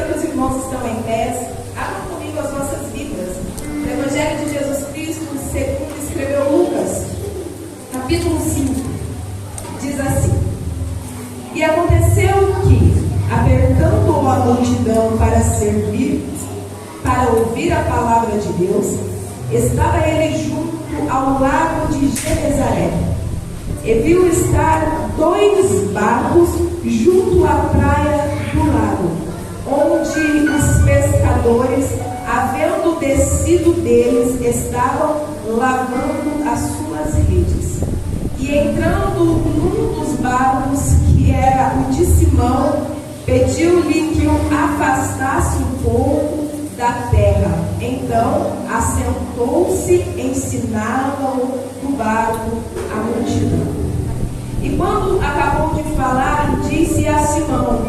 que os irmãos estão em pé, abram comigo as nossas Bíblias. O Evangelho de Jesus Cristo, segundo escreveu Lucas, capítulo 5, diz assim: E aconteceu que, apertando a multidão para servir, para ouvir a palavra de Deus, estava ele junto ao lago de Genezaré. E viu estar 2 barcos junto à praia do lago, onde os pescadores, havendo descido deles, estavam lavando as suas redes. E entrando num dos barcos, que era o de Simão, pediu-lhe que o afastasse um pouco da terra. Então assentou-se, ensinava-o do barco a multidão. E quando acabou de falar, disse a Simão: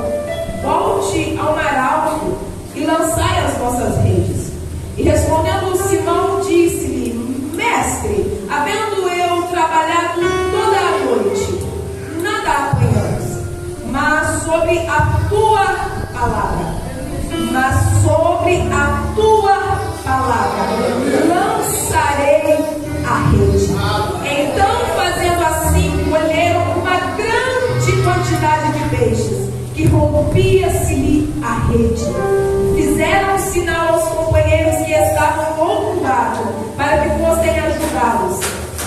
Volte ao mar alto e lançai as vossas redes. E respondendo Simão, disse-lhe: Mestre, havendo eu trabalhado toda a noite, nada apanhamos, mas sobre a tua palavra lançarei a rede. Então, fazendo assim, colheram uma grande quantidade de peixes, que rompia-se-lhe a rede. Fizeram um sinal aos companheiros que estavam no outro barco, para que fossem ajudá-los.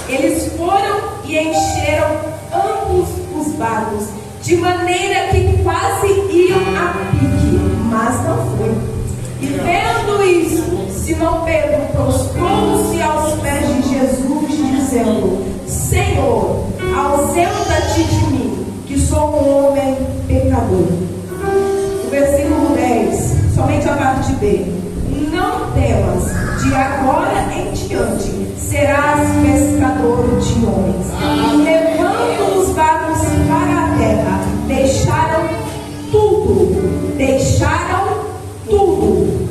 Eles foram e encheram ambos os barcos, de maneira que quase iam a pique, mas não foi. E vendo isso, Simão Pedro prostrou-se aos pés de Jesus, dizendo: Senhor, ausenta-te de mim, que sou um homem pecador. O versículo 10, somente a parte B: Não temas, de agora em diante serás pescador de homens. E levando os barcos para a terra, deixaram tudo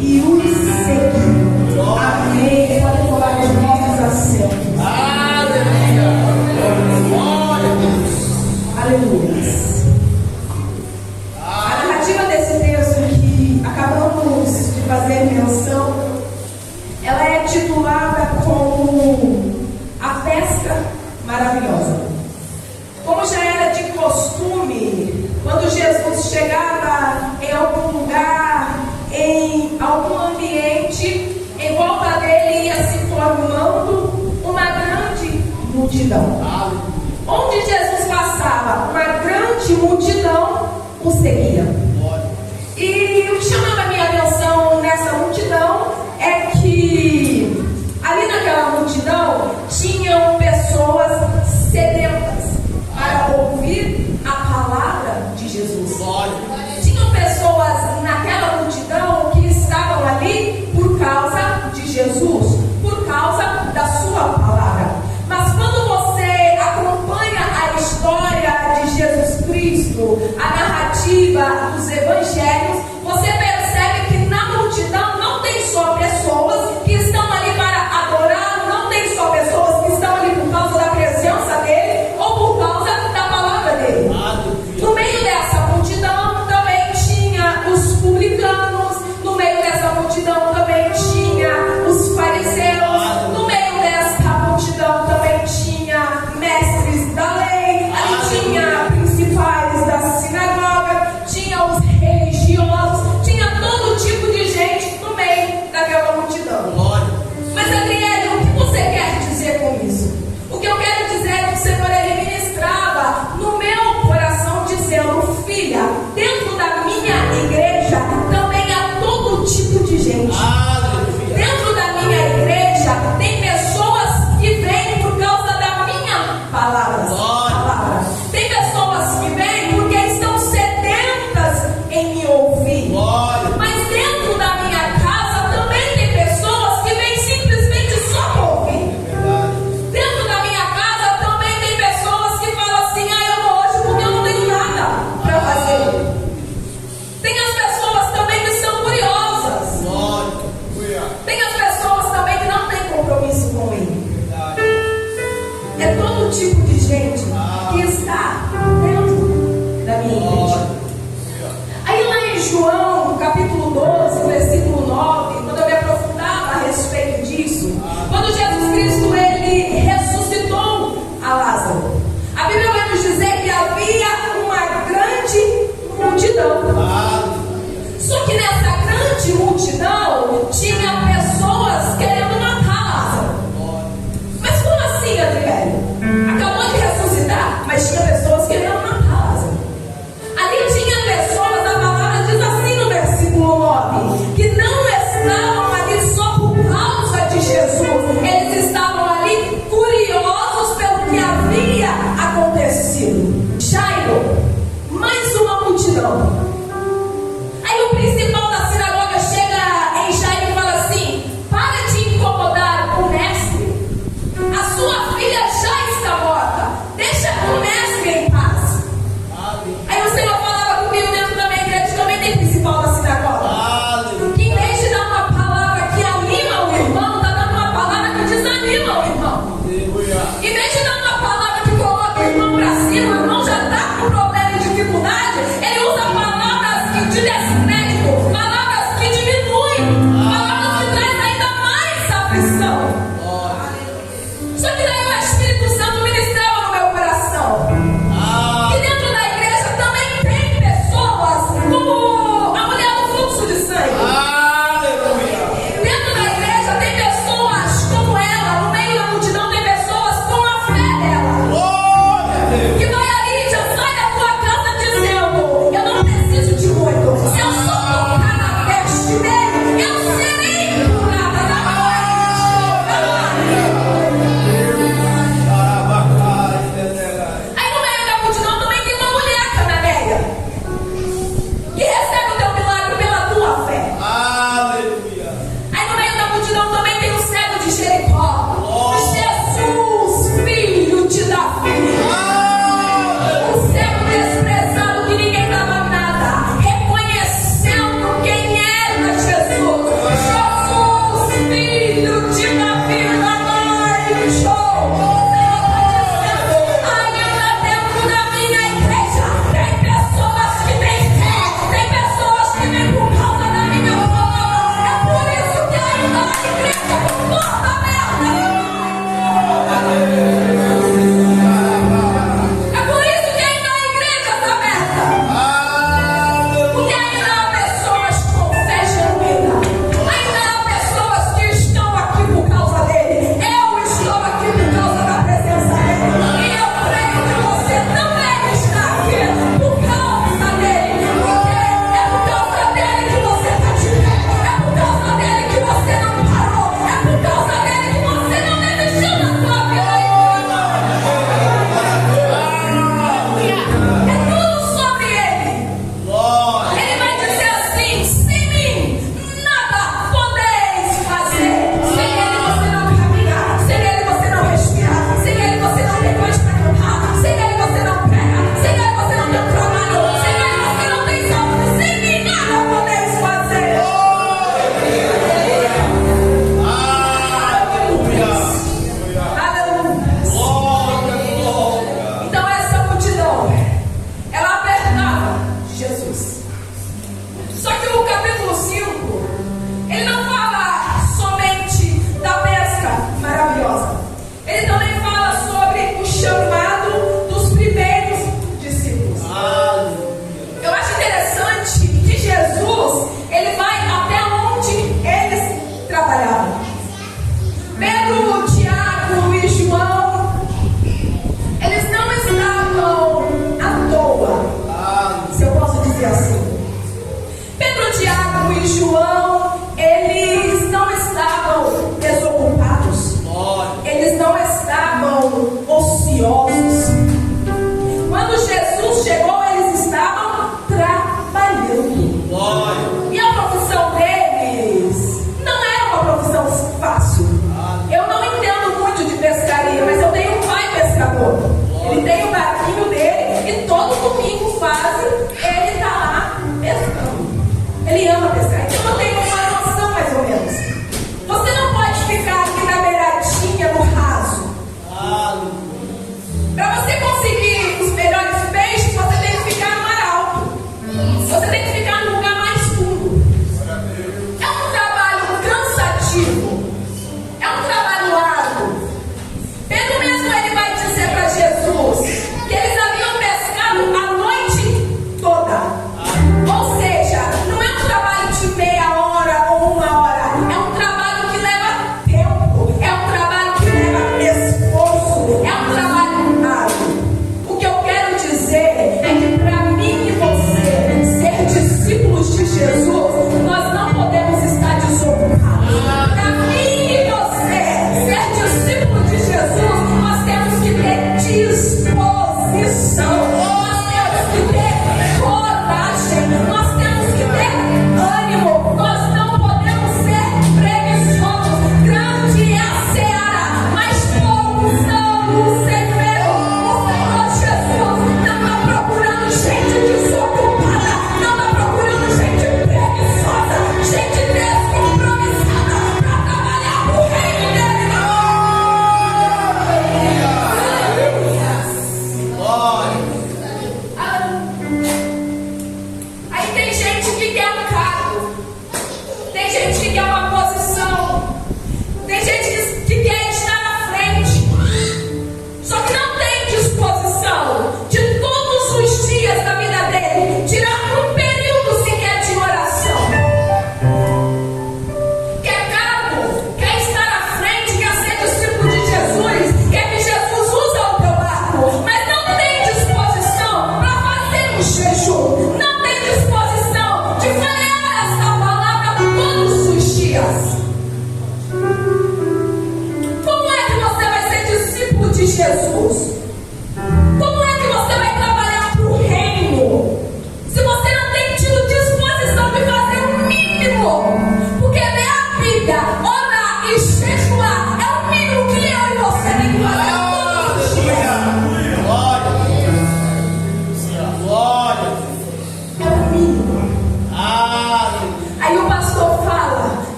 e os seguiram. Amém. Pode colocar os nossos assentos. Aleluia. Aleluia. A narrativa desse texto que acabamos de fazer menção, ela é titulada como A Pesca Maravilhosa. Como já era de costume, quando Jesus chegava em algum lugar, em algum ambiente, em volta dele ia se formando uma grande multidão. Onde Jesus passava, uma grande multidão o seguia. E o que chamava a minha atenção nessa multidão é que ali naquela multidão tinham pessoas sedentas para ouvir a palavra de Jesus. Tinham pessoas naquela multidão que estavam ali por causa de Jesus, por causa da sua palavra. Mas quando você acompanha a história de Jesus Cristo, a narrativa dos evangelhos, você percebe que na multidão não tem só pessoas que estão ali para adorar, não tem só pessoas que estão ali por causa da presença dele ou por causa da palavra dele. No meio dessa multidão também tinha os publicanos, no meio dessa multidão também tinha os fariseus, no meio dessa multidão também tinha mestres da lei, ali tinha principais da sinagoga, tinha os religiosos, tinha todo tipo de gente no meio daquela multidão. Mas Adriele, o que você quer dizer com isso? O que eu quero dizer é que o Senhor ele ministrava no meu coração dizendo: filha, dentro da minha igreja também há todo tipo de gente. Dentro da minha igreja tem pessoas que vêm por causa da minha palavra. Tem pessoas que vêm porque estão sedentas em me ouvir. Mas dentro da minha casa também tem pessoas que vêm simplesmente só para ouvir. Dentro da minha casa também tem pessoas que falam assim: eu vou hoje porque eu não tenho nada para fazer. Tem as pessoas também que são curiosas. Tem as pessoas também que não têm compromisso com ele. É todo tipo de gente que está dentro da minha igreja. Aí lá em João, capítulo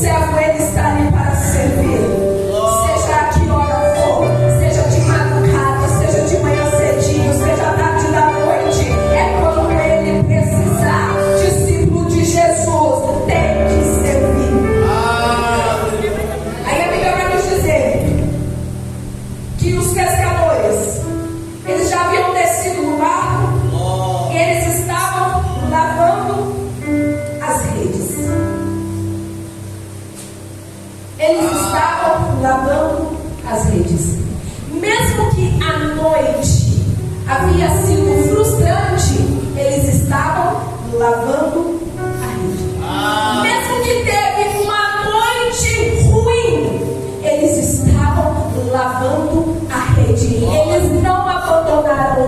servo ele está ali para servir. Seja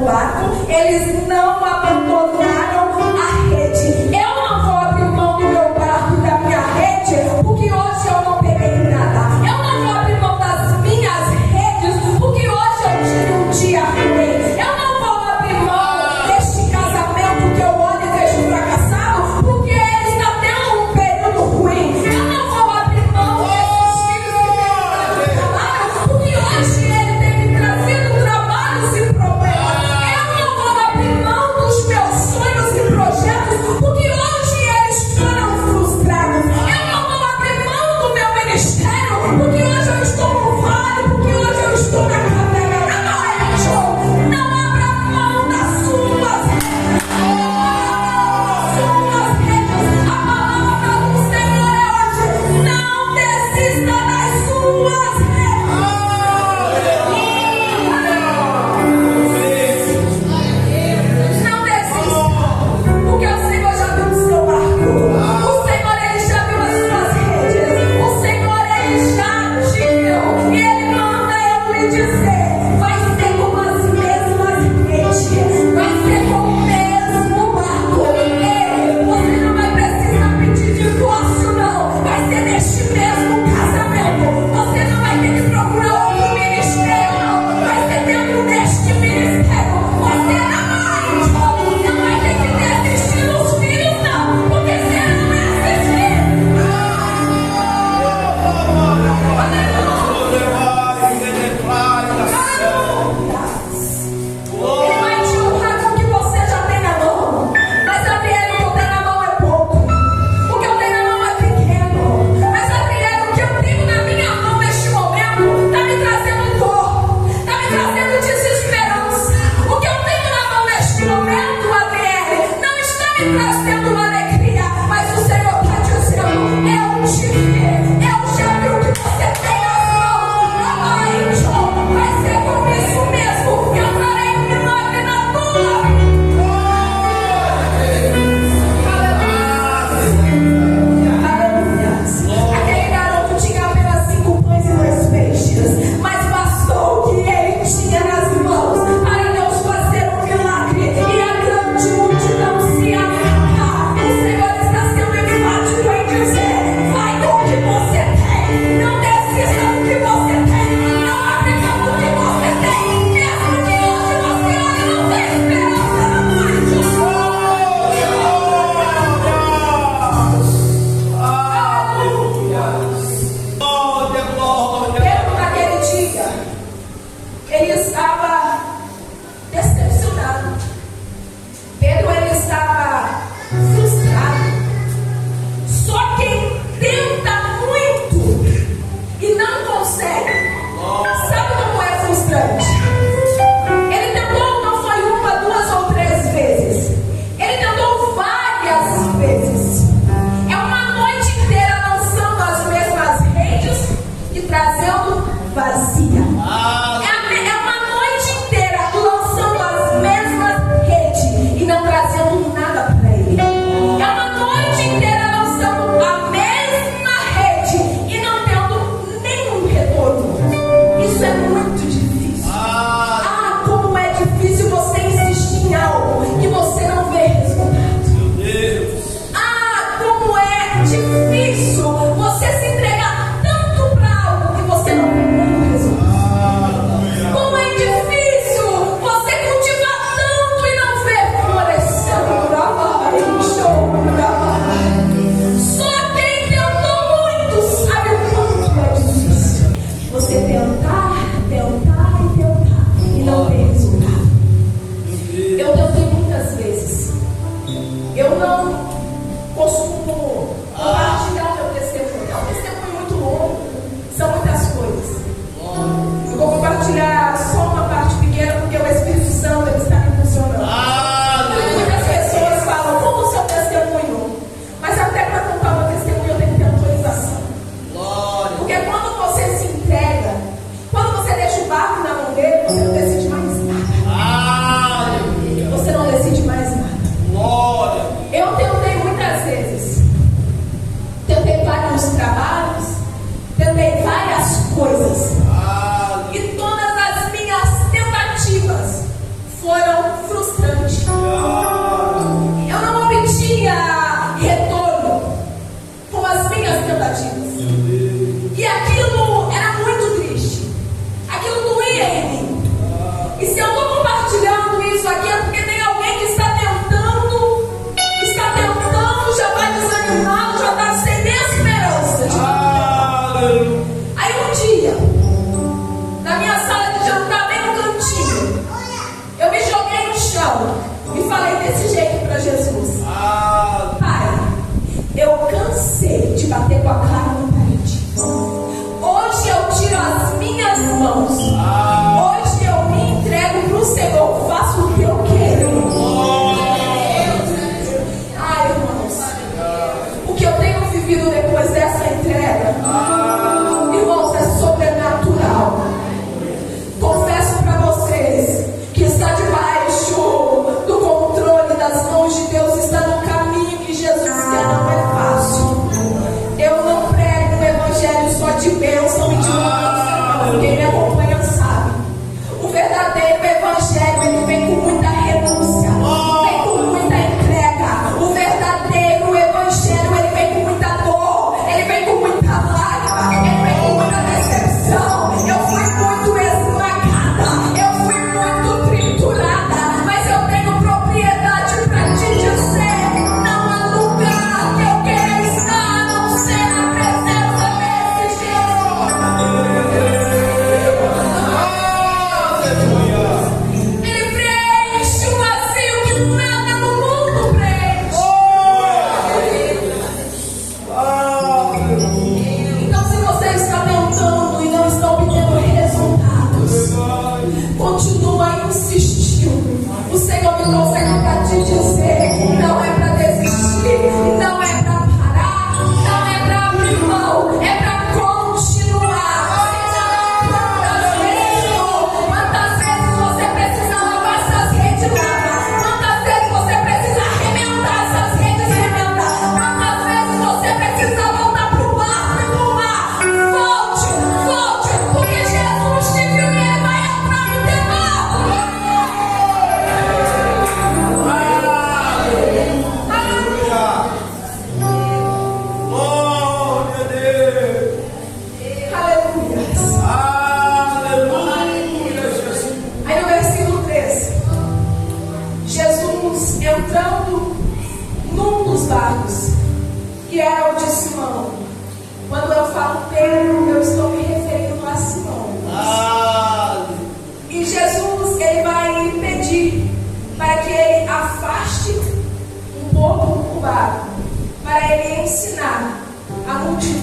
no barco, eles não abandonaram a rede. Eu não vou abrir mão do meu barco e da minha rede, porque hoje eu não peguei nada. Eu não vou abrir mão das minhas redes, porque hoje eu tive um dia ruim. Eu não vou abrir mão deste casamento que eu olho e vejo fracassado, porque ele está tendo um período ruim. Eu não vou abrir mão desses filhos que têm me dado trabalho, porque hoje ele tem me trazido trabalhos e problemas. Eu não vou abrir mão dos meus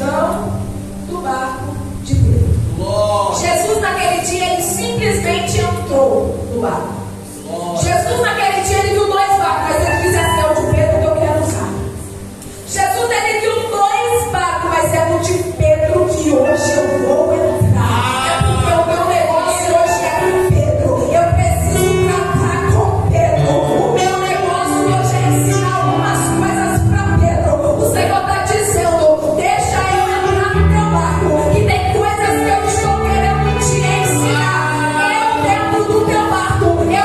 multidão do barco de Pedro. Jesus naquele dia ele simplesmente entrou no barco. Jesus naquele dia ele viu dois barcos, mas ele quis assim, é o de Pedro que eu quero usar. Jesus ele viu dois barcos, mas é o de Pedro que hoje eu vou entrar. É porque o meu negócio hoje é com Pedro. Eu preciso tratar com Pedro. O meu negócio hoje é ensinar algumas coisas para Pedro. O Senhor está dizendo, deixa eu entrar no teu barco, que tem coisas que eu estou querendo te ensinar. Eu dentro do teu barco.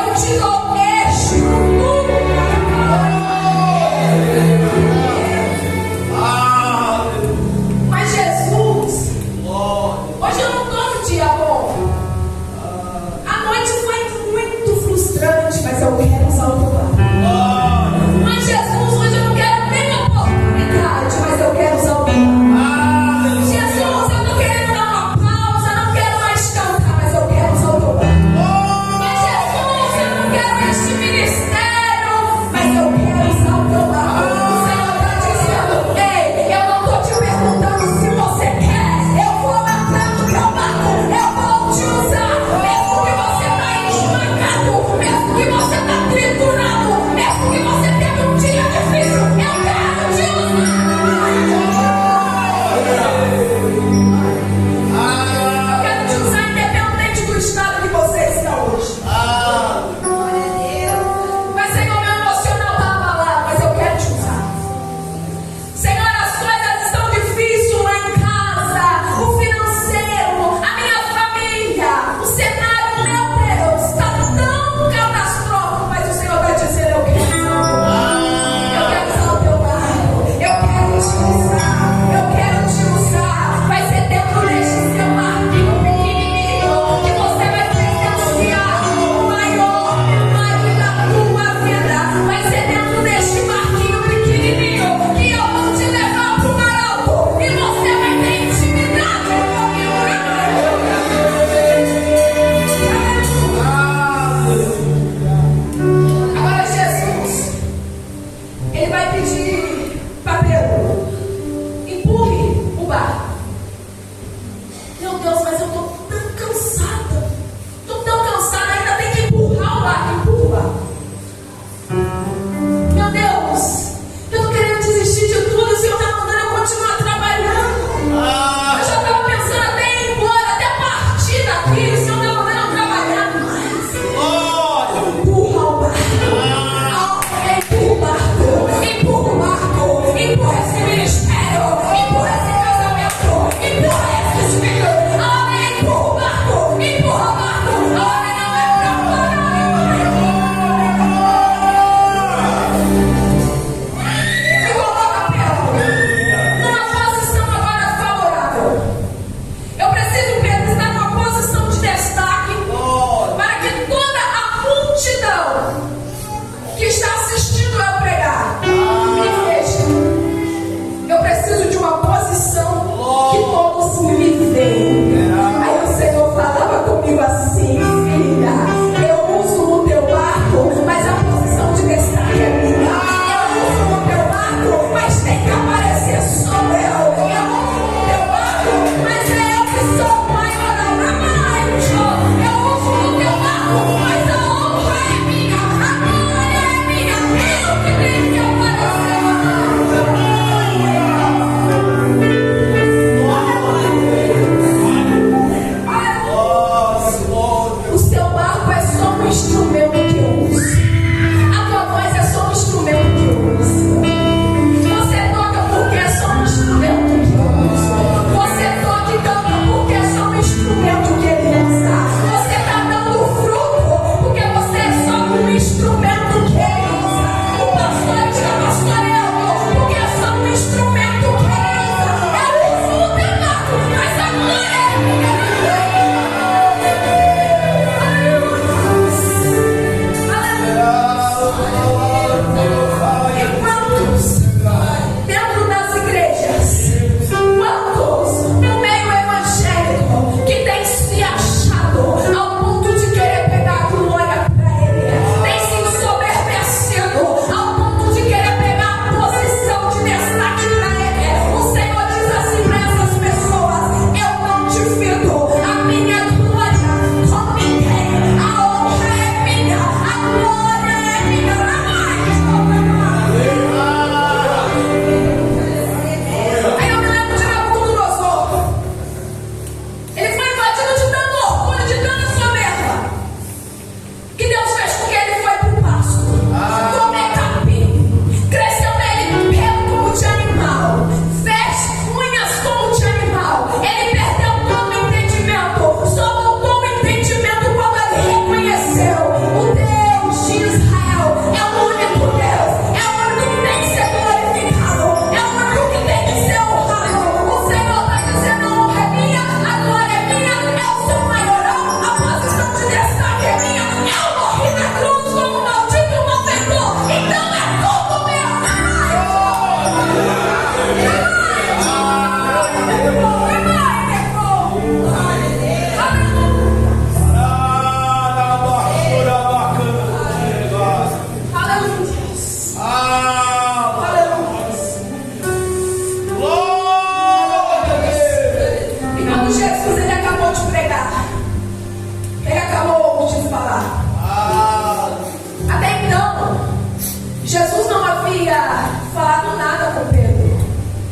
Jesus não havia falado nada com Pedro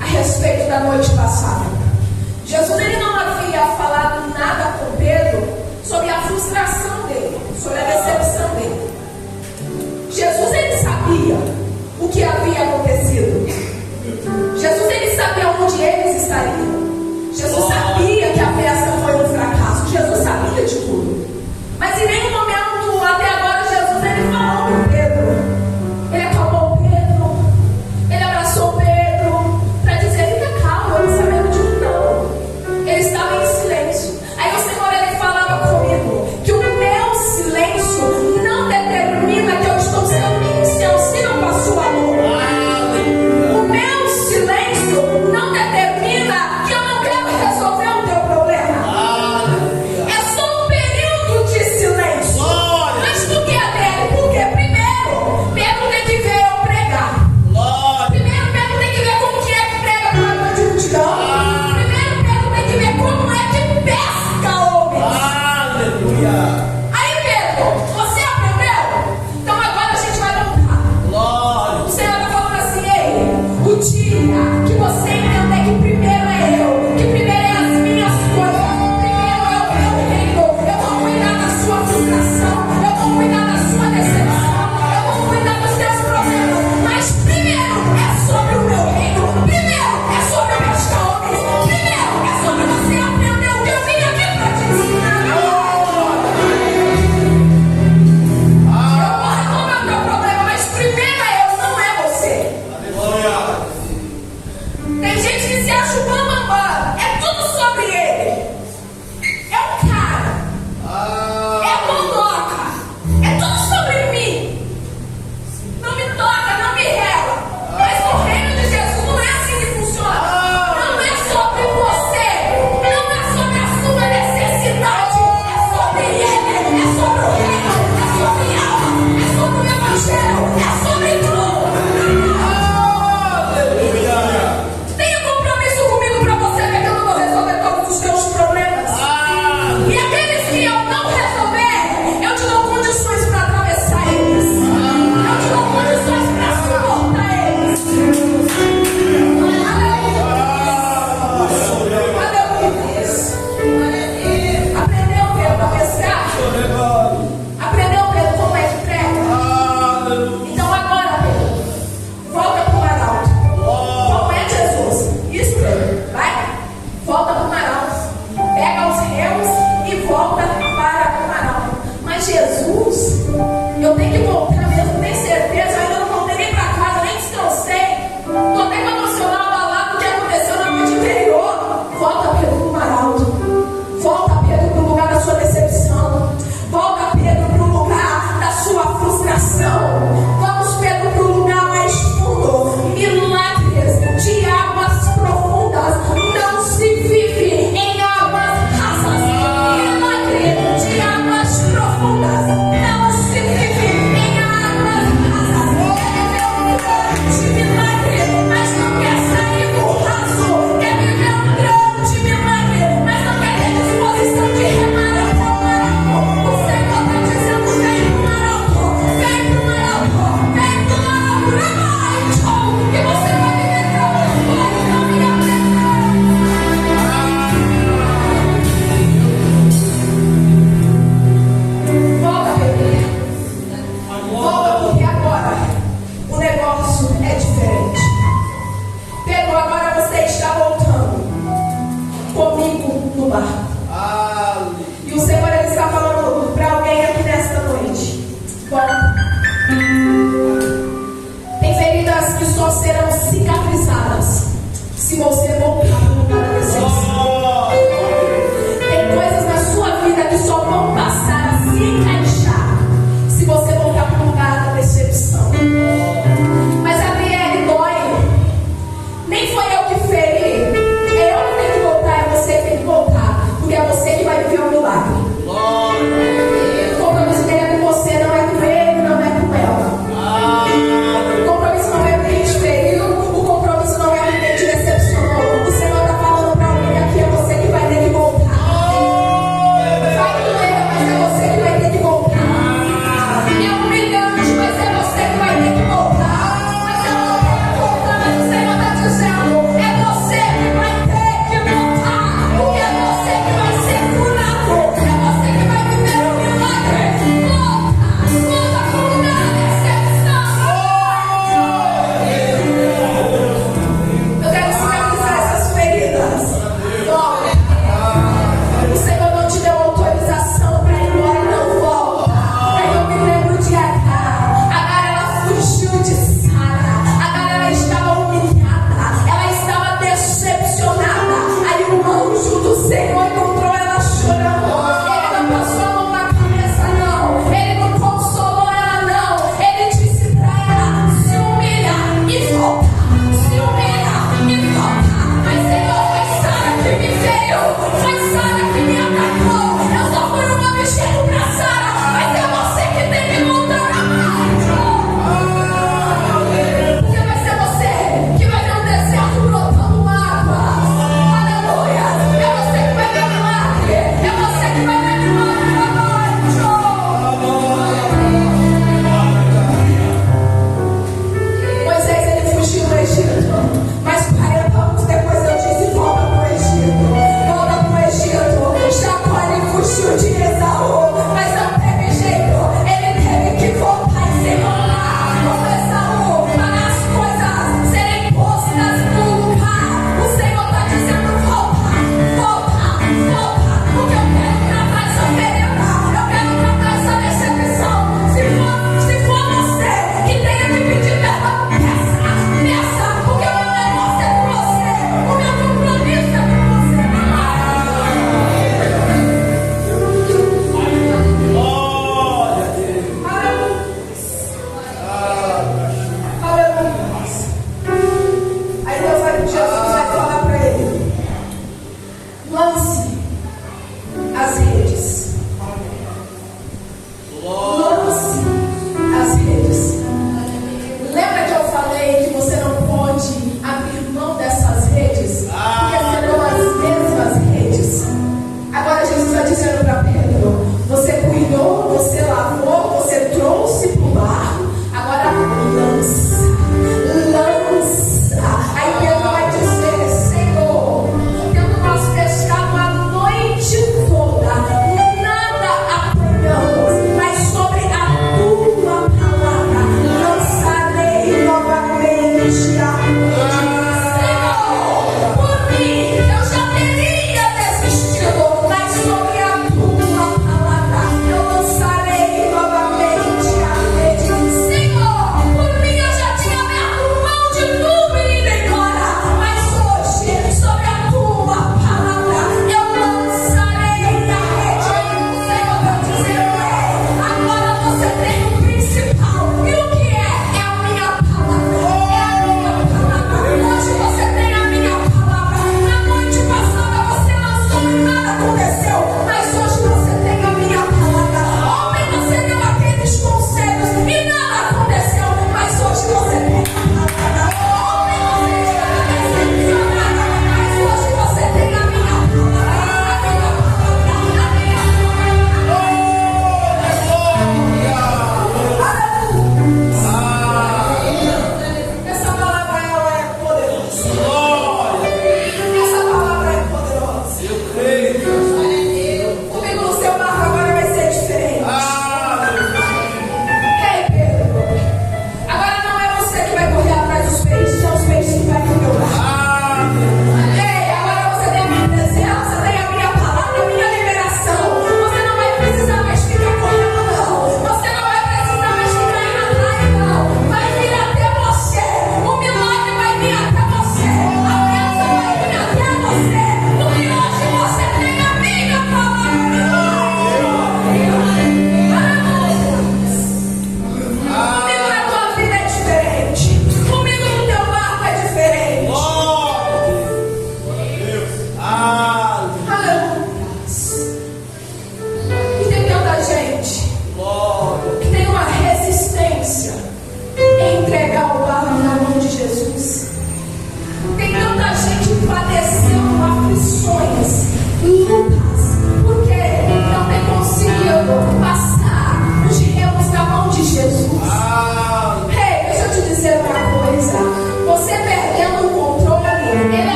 a respeito da noite passada. Jesus ele não havia falado nada com Pedro sobre a frustração dele, sobre a decepção dele. Jesus ele sabia o que havia acontecido. Jesus ele sabia onde eles estariam. Jesus sabia que a festa foi um fracasso. Jesus sabia de tudo. Mas em nenhum momento até agora Jesus ele falou com Pedro. Ele acalmou Pedro. Ele abraçou Pedro para dizer: fica calmo, eu não sabia de tudo não. Ele estava em silêncio. Aí o Senhor ele falava comigo que o meu silêncio não determina que eu estou sendo insensível com a sua dor. O meu silêncio não determina que eu não quero resolver o teu problema. É só um período de silêncio. Mas por que, Adélio? Porque primeiro Pedro tem que ver eu pregar. Primeiro Pedro tem que ver como que é que prega para a grande multidão. Primeiro Pedro tem que ver como é que pesca homens. Aí Pedro, você aprendeu? Então agora a gente vai voltar. O Senhor está falando assim: ei, o dia que você entender que primeiro é eu, que primeiro é as minhas coisas, primeiro é o meu reino, eu vou cuidar da sua frustração, eu vou cuidar da sua decepção, eu vou cuidar dos seus problemas, mas primeiro é sobre o meu reino, primeiro é sobre o pescar homens, primeiro é sobre você aprender o que eu vim aqui para te ensinar. Eu vou resolver o teu problema, mas primeiro é eu, não é você. Tem gente que se acha o bambambam. É tudo sobre ele. É o cara. É a bodoca. É tudo sobre mim. Não me toca, não me rela. Mas no reino de Jesus não é assim que funciona. Não é sobre você. Não é sobre a sua necessidade. É sobre ele. É sobre o reino. É sobre alma. É sobre o evangelho. É sobre tudo. Tenha compromisso comigo para você ver que eu não vou resolver todos os teus problemas. E aqueles que eu não resolver, eu te dou condições para atravessar eles. Eu te dou condições para suportar eles. Cadê o que fez? Aprendeu, Pedro, a pescar? Aprendeu, Pedro, como é que prega? Então agora, Pedro, volta para o arauto. Como é Jesus? Isso, Pedro. Vai. Volta para o arauto. Pega os remos e volta para o arauto. Mas Jesus, eu tenho que voltar mesmo, tenho certeza. Ainda não voltei nem para casa, nem descansei. Estou até com o emocional abalado do que aconteceu na noite anterior. Volta, Pedro, para o arauto. Volta, Pedro, para o lugar da sua decepção. Volta, Pedro, para o lugar da sua frustração. Vamos, Pedro, para o lugar mais fundo. Milagres de águas profundas não se vive em águas rasas. Milagres de águas profundas não se vive em águas rasas. Quer viver um grande milagre, mas não quer sair do raso. Quer viver um grande milagre, mas não quer ter disposição de remar até o arauto. O Senhor está dizendo: vem para o arauto, vem para o arauto, vem para o arauto. Que você vai viver grandes coisas na minha presença. Volta, Pedro. Volta, porque agora o negócio é diferente. Pedro, agora você está voltando comigo no barco. E o Senhor ele está falando para alguém aqui nesta noite: volta. Tem feridas que só serão cicatrizadas se você voltar para o lugar da decepção. Tem coisas na sua vida que só vão passar a se encaixar se você voltar para o lugar da decepção. Mas Adriele, dói. Nem foi eu que feri. É eu que tenho que voltar, é você que tem que voltar. Porque é você que vai viver o milagre. O compromisso dele é com você, não é com ele, não é com ela. O compromisso não é com quem te feriu, o compromisso não é com quem te decepcionou. O Senhor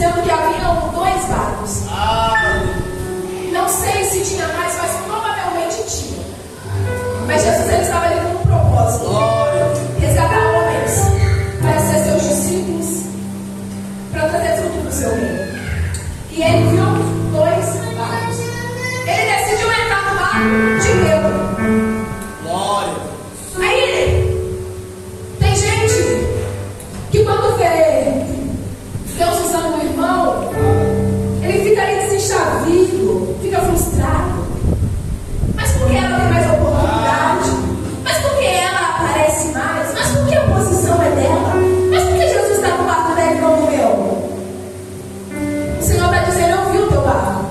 dizendo que haviam 2 barcos. Não sei se tinha mais, mas provavelmente tinha. Mas Jesus ele estava ali com um propósito: resgatar homens para ser seus discípulos, para trazer fruto para o seu reino. E ele viu 2 barcos. Ele decidiu entrar no barco de Pedro. Aí tem gente que quando vê Deus usando o irmão, ele fica ali desenchavido, fica frustrado. Mas por que ela tem mais oportunidade? Mas por que ela aparece mais? Mas por que a posição é dela? Mas por que Jesus está no barco dela e não no meu? O Senhor vai dizer: eu vi o teu barco.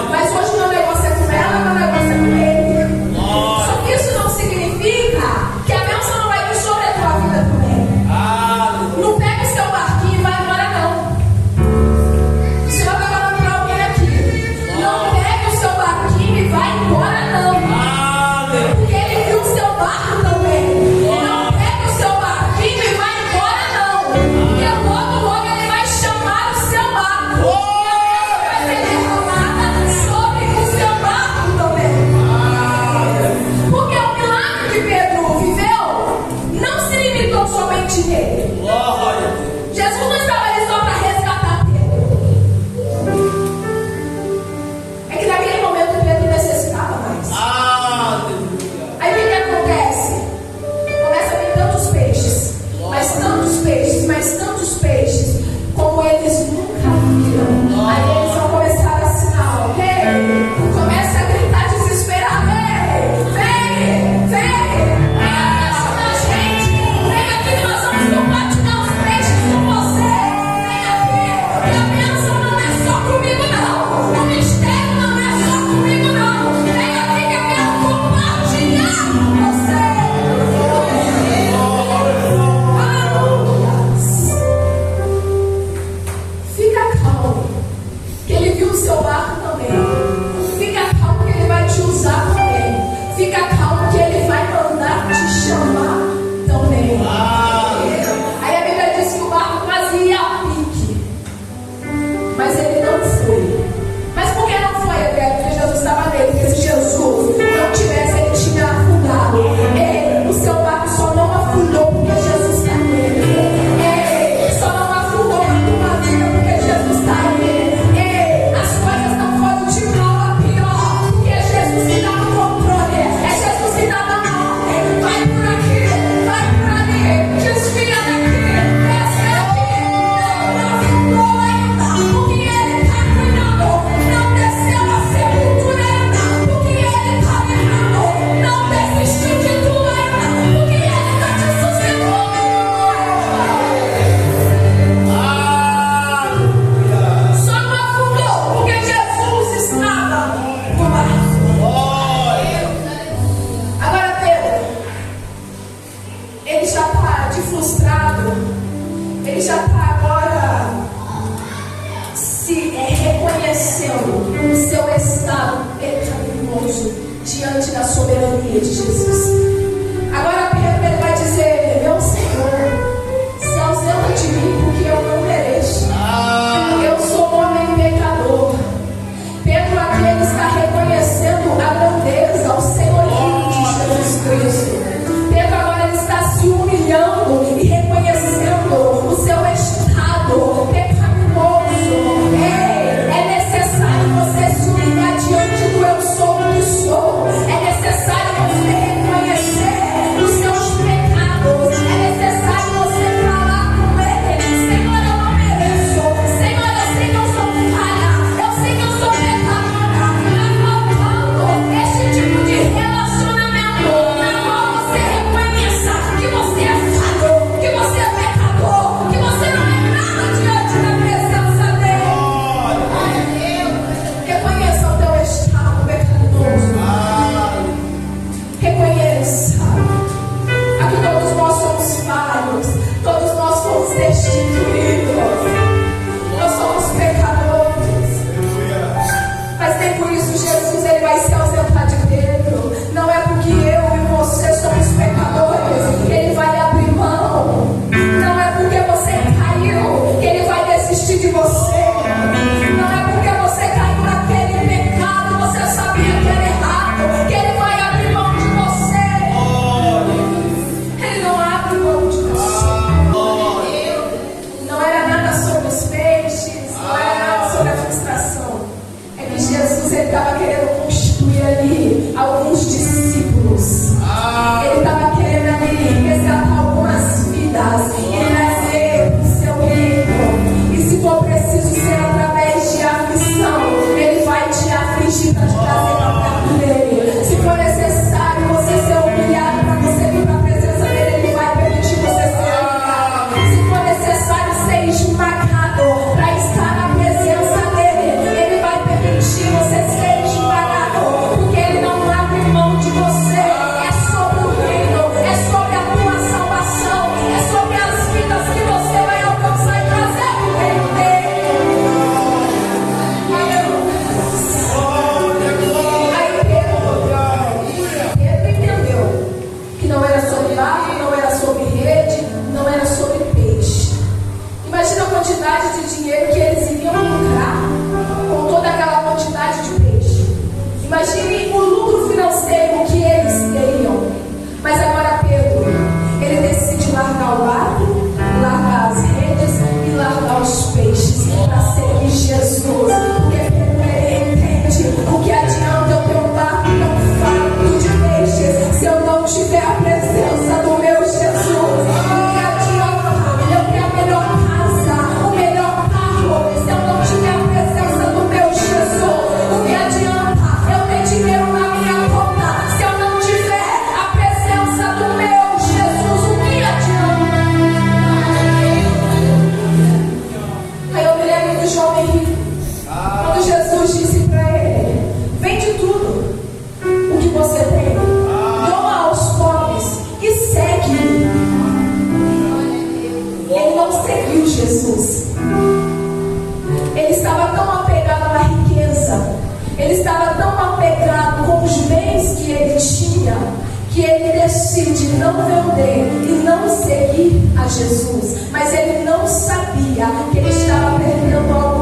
Mas hoje meu negócio é com ela, meu negócio é com ele. Só que isso não significa que a bênção não vai vir sobre a tua vida também. Não pega o seu barquinho e vai embora, não. O Senhor está falando para alguém aqui: não pega o seu barquinho e vai embora, não. Porque ele viu o seu barco também. Não pega o seu barquinho e vai embora, não. Porque logo ele vai chamar o seu barco. Vai ser derramada sobre o seu barco também. Porque o milagre que Pedro viveu não se limitou somente nele. Jesus não estava ali só para resgatar Pedro. É que naquele momento Pedro necessitava mais. Aí o que acontece? Começa a vir tantos peixes, mas tantos peixes, como eles nunca viram. Aí eles vão começar a assinar: ei, começa a gritar desesperado: ei, vem, ajuda a gente, vem aqui que nós vamos compartilhar os peixes com você. Vem aqui, que a bênção não é só comigo, não. O mistério não é só comigo, não. Vem aqui que eu quero compartilhar com você. Fica calmo, que ele viu o seu barco também. Fica calmo que ele vai te usar também. Fica calmo que ele vai mandar te chamar também. Aí a Bíblia diz que o barco quase ia a pique, mas ele não foi. Mas por que não foi, André? Porque Jesus estava nele. Porque se Jesus não tivesse, ele tinha afundado. O seu barco só não afundou porque Jesus está nele. Só não afundou na tua vida porque Jesus está nele. As coisas não foram de mal a pior, porque é Jesus que dá o controle. É Jesus que dá a ordem. Vai por aqui, vai por ali, desvia daqui, desce aqui. Não afundou ainda, porque ele está cuidando. Não desceu a sepultura ainda, porque ele está vivendo. Não desistiu de tu ainda, porque ele está te sustentando. Só não afundou porque Jesus estava no barco. Agora Pedro, ele já está de frustrado, ele já está agora se reconhecendo o seu estado pecaminoso diante da soberania de Jesus. Agora Pedro ele vai dizer: meu Senhor, se ausenta de mim porque eu não mereço. Eu sou homem pecador. Pedro aqui ele está reconhecendo a grandeza, o senhorio de Jesus Cristo. Pedro agora ele está se humilhando e reconhecendo o seu estado pecaminoso. É necessário você se humilhar diante do eu sou o que sou. É necessário você reconhecer estava querendo constituir ali alguns discípulos. Ele estava querendo ali resgatar algumas vidas e trazer o seu reino. E se for preciso ser através de aflição, Ele vai te afligir para te trazer para perto dele. Se for necessário você ser humilhado para você vir para a presença dele, Ele vai permitir você ser humilhado. Se for necessário ser esmagado para estar na presença dele, Ele vai permitir você ser esmagado, porque Ele não abre mão de você. É sobre o reino, é sobre a tua salvação, é sobre as vidas que você vai alcançar e trazer para o reino dele. Aí Pedro entendeu que não era sobre barco, não era sobre rede, não era sobre peixe. Imagina a quantidade de dinheiro que eles iriam lucrar com toda aquela quantidade de peixe. Imagine o lucro financeiro que eles teriam. Mas agora Pedro, ele decide largar o barco, largar as redes e largar os peixes para seguir Jesus. Porque Pedro, ele entende o que adianta eu ter um barco tão farto de peixes se eu não tiver a presença do meu Jesus. O que adianta eu ter a melhor casa, o melhor carro, se eu não tiver a presença do meu Jesus? O que adianta eu ter dinheiro na minha conta se eu não tiver a presença do meu Jesus? O que adianta? Aí eu me lembro do jovem rico, quando Jesus disse para ele: vende tudo o que você tem, doa aos pobres e segue-me. Ele não seguiu Jesus. Ele estava tão apegado à riqueza, ele estava tão apegado com os bens que ele tinha, que ele decide não vender e não seguir a Jesus. Mas ele não sabia que ele estava perdendo algo